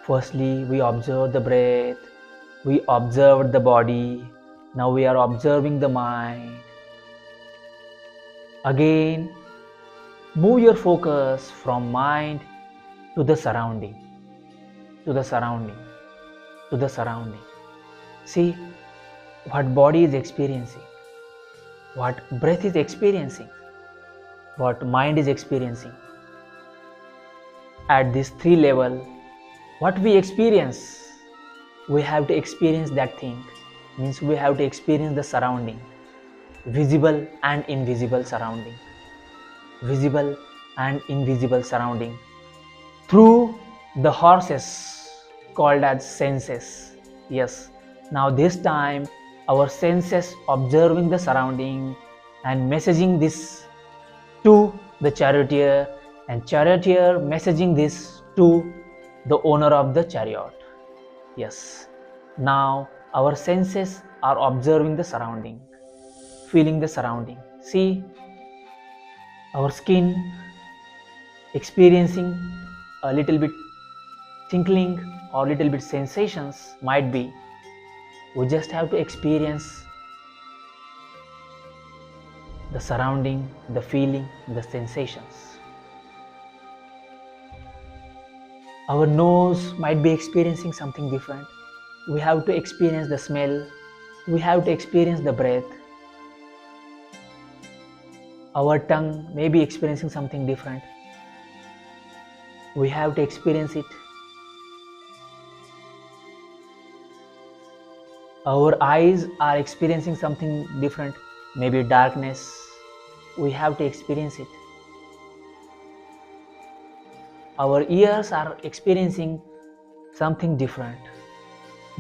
Firstly, we observe the breath, we observe the body, now we are observing the mind. Again, move your focus from mind to the surrounding, to the surrounding, to the surrounding. See what body is experiencing, what breath is experiencing, what mind is experiencing. At this three level, what we experience, we have to experience that thing. Means we have to experience the surrounding, visible and invisible surrounding, visible and invisible surrounding through the horses called as senses. Yes, now this time our senses observing the surrounding and messaging this to the charioteer, and charioteer messaging this to the owner of the chariot. Yes, now our senses are observing the surrounding, feeling the surrounding. See our skin experiencing a little bit tinkling or little bit sensations might be. We just have to experience the surrounding, the feeling, the sensations. Our nose might be experiencing something different. We have to experience the smell, we have to experience the breath. Our tongue may be experiencing something different. We have to experience it. Our eyes are experiencing something different, maybe darkness. We have to experience it. Our ears are experiencing something different,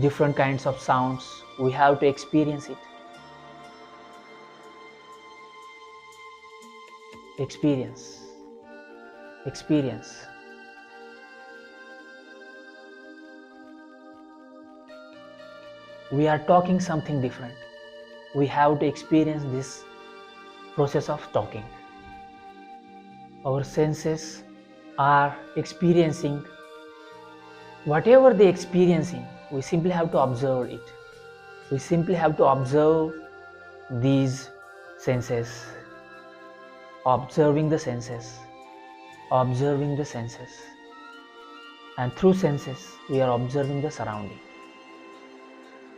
different kinds of sounds. We have to experience it. Experience. We are talking something different. We have to experience this process of talking. Our senses are experiencing whatever they are experiencing. We simply have to observe it. We simply have to observe these senses, observing the senses, observing the senses, and through senses we are observing the surrounding.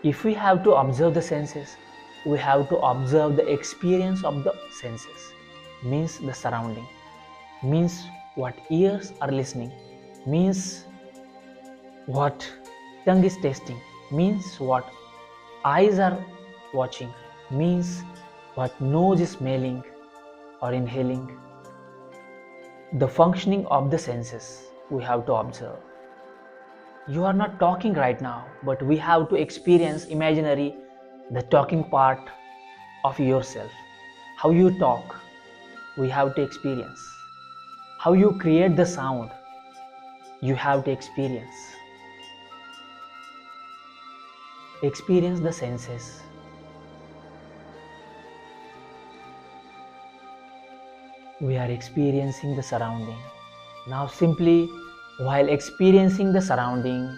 If we have to observe the senses, we have to observe the experience of the senses, means the surrounding, means what ears are listening, means what tongue is tasting, means what eyes are watching, means what nose is smelling or inhaling. The functioning of the senses we have to observe. You are not talking right now, but we have to experience imaginary the talking part of yourself. How you talk, we have to experience. How you create the sound, you have to experience. Experience the senses. We are experiencing the surrounding. Now simply while experiencing the surrounding,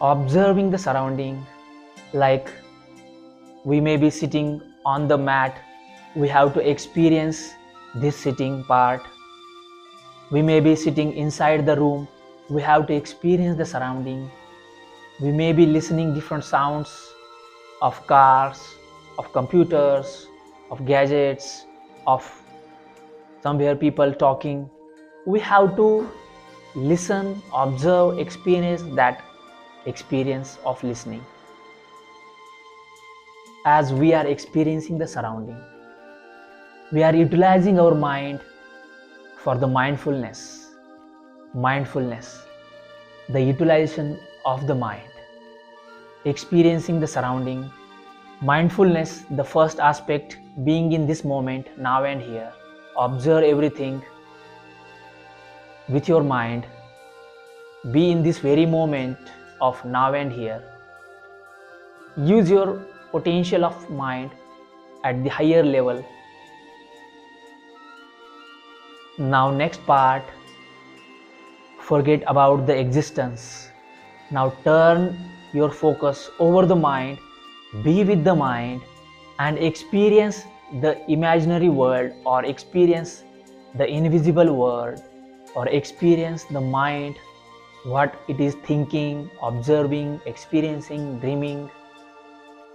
observing the surrounding, like we may be sitting on the mat, we have to experience this sitting part. We may be sitting inside the room, we have to experience the surrounding. We may be listening different sounds of cars, of computers, of gadgets, of somewhere people talking. We have to listen, observe, experience that experience of listening. As we are experiencing the surrounding, we are utilizing our mind for the mindfulness, the utilization of the mind, experiencing the surrounding. Mindfulness, the first aspect, being in this moment, now and here. Observe everything with your mind. Be in this very moment of now and here. Use your potential of mind at the higher level. Now next part, Forget about the existence. Now turn your focus over the mind, be with the mind, and experience the imaginary world, or experience the invisible world, or experience the mind, what it is thinking, observing, experiencing, dreaming.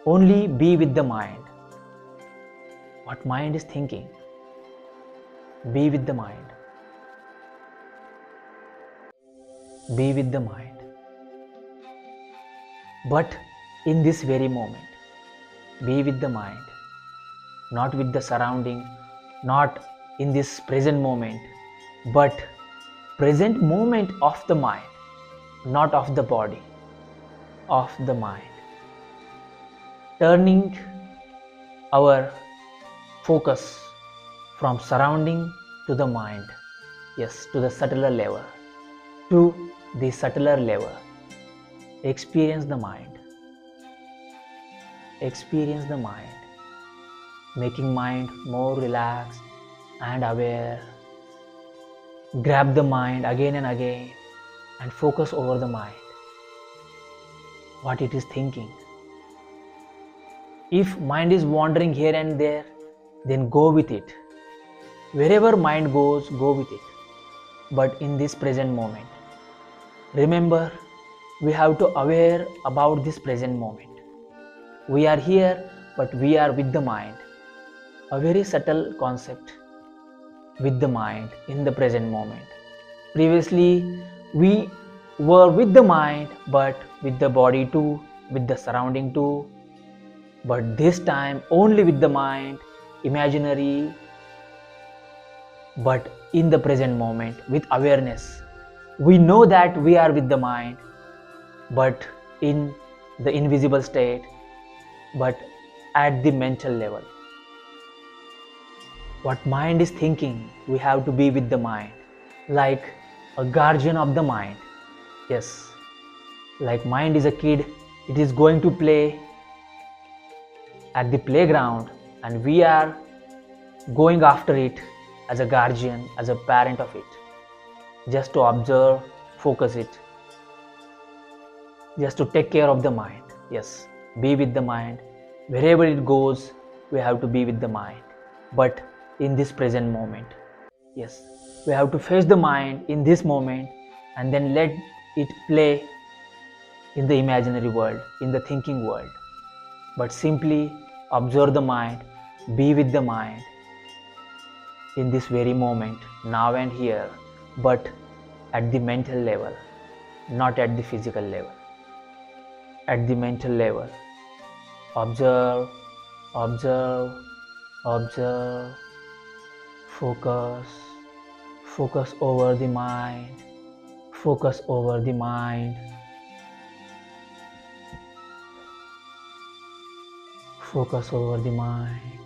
Only be with the mind. What mind is thinking, be with the mind. Be with the mind. But in this very moment, be with the mind, not with the surrounding, not in this present moment, but present moment of the mind, not of the body, of the mind. Turning our focus from surrounding to the mind, yes, to the subtler level, to the subtler level. Experience the mind. Experience the mind, making mind more relaxed and aware. Grab the mind again and again and focus over the mind, what it is thinking. If mind is wandering here and there, then go with it. Wherever mind goes, go with it. But in this present moment, remember, we have to aware about this present moment. We are here, but we are with the mind. A very subtle concept, with the mind in the present moment. Previously, we were with the mind, but with the body too, with the surrounding too. But this time, only with the mind, imaginary, but in the present moment, with awareness. We know that we are with the mind, but in the invisible state, but at the mental level. What mind is thinking, we have to be with the mind, like a guardian of the mind. Yes, like mind is a kid, it is going to play at the playground, and we are going after it as a guardian, as a parent of it, just to observe, focus it, just to take care of the mind. Yes, be with the mind. Wherever it goes, we have to be with the mind, but in this present moment. Yes, we have to face the mind in this moment and then let it play in the imaginary world, in the thinking world. But simply observe the mind, be with the mind in this very moment, now and here, but at the mental level, not at the physical level. At the mental level, observe, observe, observe, focus, focus over the mind, focus over the mind, focus over the mind.